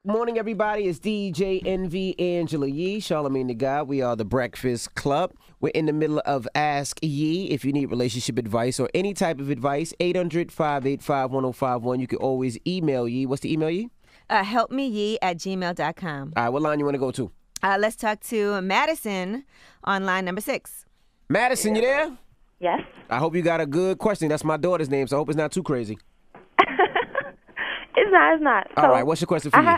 Good morning, everybody. It's DJ NV Angela Yee, Charlamagne the God. We are the Breakfast Club. We're in the middle of Ask Yee. If you need relationship advice or any type of advice, 800-585-1051. You can always email Yee. What's the email, Yee? Helpmeyee@gmail.com. All right, what line you want to go to? Let's talk to Madison on line number 6. Madison, you there? Yes. I hope you got a good question. That's my daughter's name, so I hope it's not too crazy. It's not. All right, what's your question for you?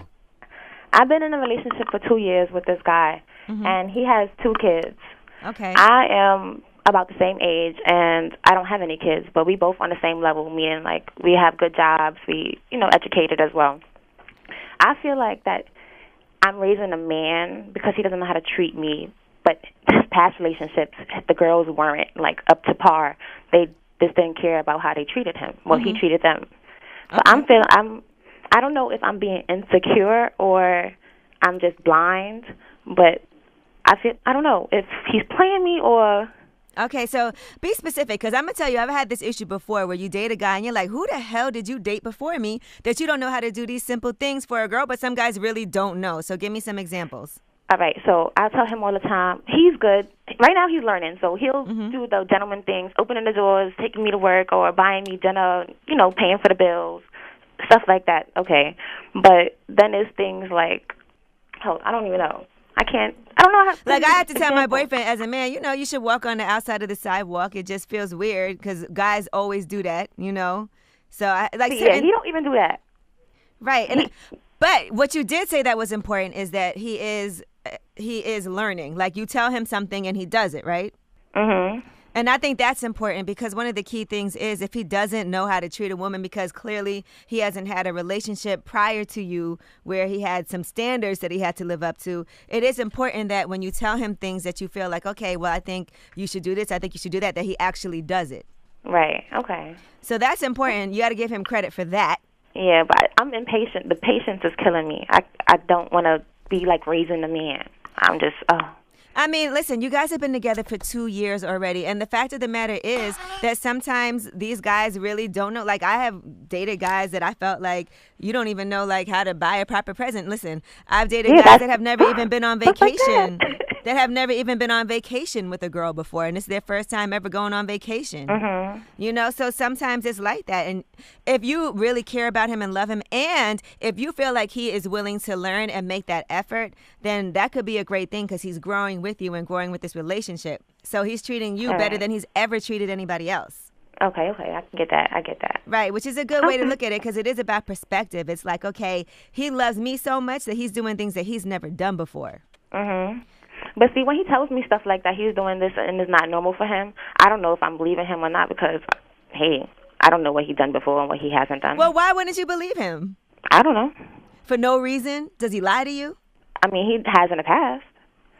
I've been in a relationship for 2 years with this guy, and he has 2 kids. Okay. I am about the same age, and I don't have any kids, but we both on the same level, meaning, like, we have good jobs, we, educated as well. I feel like that I'm raising a man because he doesn't know how to treat me, but past relationships, the girls weren't, like, up to par. They just didn't care about how they treated him. Well, he treated them. So Okay. I don't know if I'm being insecure or I'm just blind, but I don't know if he's playing me or. Okay, so be specific, because I'm going to tell you, I've had this issue before where you date a guy and you're like, who the hell did you date before me that you don't know how to do these simple things for a girl, but some guys really don't know. So give me some examples. All right, so I tell him all the time, he's good. Right now he's learning, so he'll do the gentleman things, opening the doors, taking me to work, or buying me dinner, paying for the bills, stuff like that, okay. But then there's things like, I don't even know. I don't know how. Like, I have to tell my boyfriend as a man, you should walk on the outside of the sidewalk. It just feels weird because guys always do that, So, Yeah, he don't even do that. Right. But what you did say that was important is that he is learning. Like, you tell him something and he does it, right? Mm-hmm. And I think that's important because one of the key things is if he doesn't know how to treat a woman because clearly he hasn't had a relationship prior to you where he had some standards that he had to live up to, it is important that when you tell him things that you feel like, okay, well, I think you should do this, I think you should do that he actually does it. Right, okay. So that's important. You got to give him credit for that. Yeah, but I'm impatient. The patience is killing me. I don't want to be like raising a man. I'm just, I mean, listen, you guys have been together for 2 years already. And the fact of the matter is that sometimes these guys really don't know. Like, I have dated guys that I felt like you don't even know, like, how to buy a proper present. Listen, I've dated guys that have never even been on vacation. That have never even been on vacation with a girl before, and it's their first time ever going on vacation. So sometimes it's like that. And if you really care about him and love him, and if you feel like he is willing to learn and make that effort, then that could be a great thing because he's growing with you and growing with this relationship. So he's treating you better than he's ever treated anybody else. Okay, I can get that. I get that. Right, which is a good way to look at it because it is about perspective. It's like, okay, he loves me so much that he's doing things that he's never done before. But see, when he tells me stuff like that, he's doing this and it's not normal for him, I don't know if I'm believing him or not because, hey, I don't know what he's done before and what he hasn't done. Well, why wouldn't you believe him? I don't know. For no reason? Does he lie to you? I mean, he has in the past.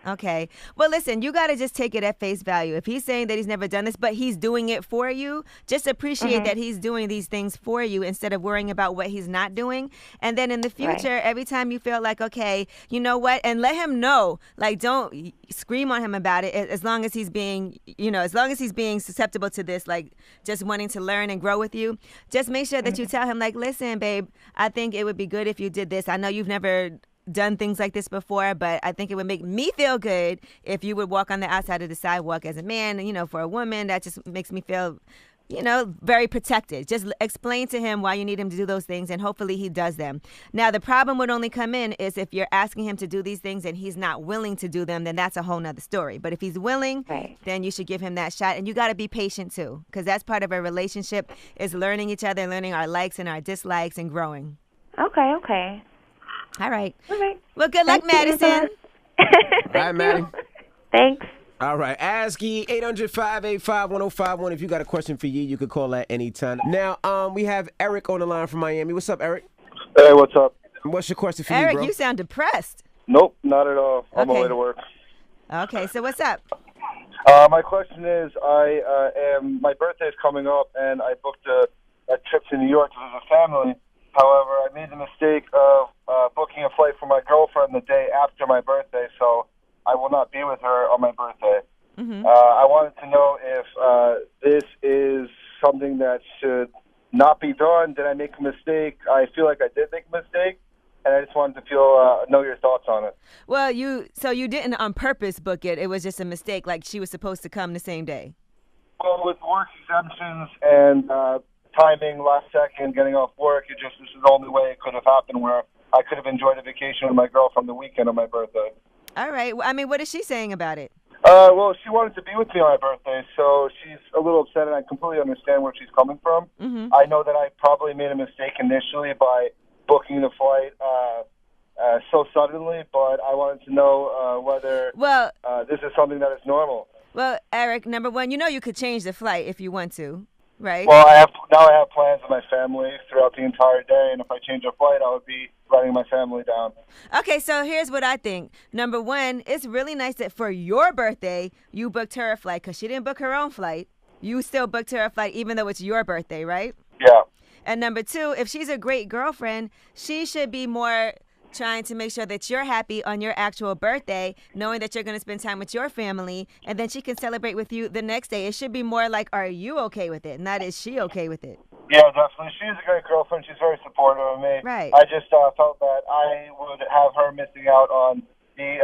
Okay. Well, listen, you got to just take it at face value. If he's saying that he's never done this, but he's doing it for you, just appreciate that he's doing these things for you instead of worrying about what he's not doing. And then in the future, every time you feel like, okay, you know what? And let him know. Like, don't scream on him about it as long as he's being, as long as he's being susceptible to this, like just wanting to learn and grow with you. Just make sure that you tell him, like, listen, babe, I think it would be good if you did this. I know you've never done things like this before, but I think it would make me feel good if you would walk on the outside of the sidewalk as a man. For a woman, that just makes me feel, very protected. Just explain to him why you need him to do those things, and hopefully he does them. Now, the problem would only come in is if you're asking him to do these things and he's not willing to do them, then that's a whole nother story. But if he's willing, then you should give him that shot. And you got to be patient, too, because that's part of a relationship is learning each other, learning our likes and our dislikes and growing. Okay. All right. All right. Well, good luck, Madison. All right, Maddie. Thanks. All right. Ask Yee, 800-585-1051. If you got a question for Yee, you could call at any time. Now, we have Eric on the line from Miami. What's up, Eric? Hey, what's up? What's your question for Eric, me, bro? you sound depressed. Nope, not at all. On my Okay. way to work. Okay, so what's up? My question is, my birthday's coming up, and I booked a trip to New York to visit family. However, I made the mistake of booking a flight for my girlfriend the day after my birthday, so I will not be with her on my birthday. I wanted to know if this is something that should not be done. Did I make a mistake? I feel like I did make a mistake. and I just wanted to know your thoughts on it. Well, you didn't on purpose book it. It was just a mistake. Like she was supposed to come the same day. Well, with work exemptions and timing, last second, getting off work, this is the only way it could have happened where I could have enjoyed a vacation with my girl from the weekend on my birthday. All right. I mean, what is she saying about it? Well, she wanted to be with me on my birthday, so she's a little upset, and I completely understand where she's coming from. Mm-hmm. I know that I probably made a mistake initially by booking the flight so suddenly, but I wanted to know whether this is something that is normal. Well, Eric, number one, you could change the flight if you want to, right? Well, I have plans with my family throughout the entire day, and if I change a flight, I would be letting my family down. Okay, so here's what I think. Number one, it's really nice that for your birthday, you booked her a flight because she didn't book her own flight. You still booked her a flight even though it's your birthday, right? Yeah. And number two, if she's a great girlfriend, she should be more trying to make sure that you're happy on your actual birthday, knowing that you're going to spend time with your family, and then she can celebrate with you the next day. It should be more like, are you okay with it? Not is she okay with it? Yeah, definitely. She's a great girlfriend. She's very supportive of me. Right. I just felt that I would have her missing out on the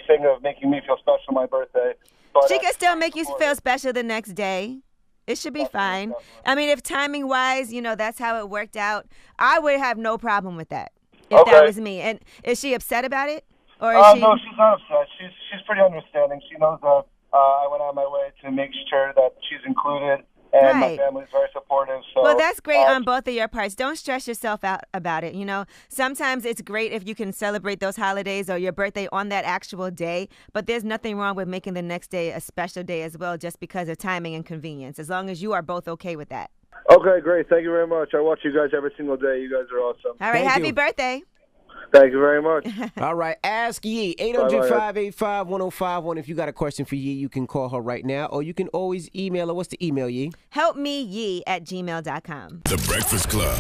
thing of making me feel special on my birthday. But she can still make you feel special the next day. It should be fine. I mean, if timing-wise, that's how it worked out, I would have no problem with that. If that was me. And is she upset about it? Or is she... No, she's not upset. She's pretty understanding. She knows that I went on my way to make sure that she's included, and my family's very supportive. So, well, that's great on both of your parts. Don't stress yourself out about it. Sometimes it's great if you can celebrate those holidays or your birthday on that actual day, but there's nothing wrong with making the next day a special day as well just because of timing and convenience, as long as you are both okay with that. Okay, great. Thank you very much. I watch you guys every single day. You guys are awesome. All right, happy birthday. Thank you very much. All right, Ask Yee, 800-585-1051. If you got a question for Yee, you can call her right now, or you can always email her. What's the email, Yee? helpmeyee@gmail.com. The Breakfast Club.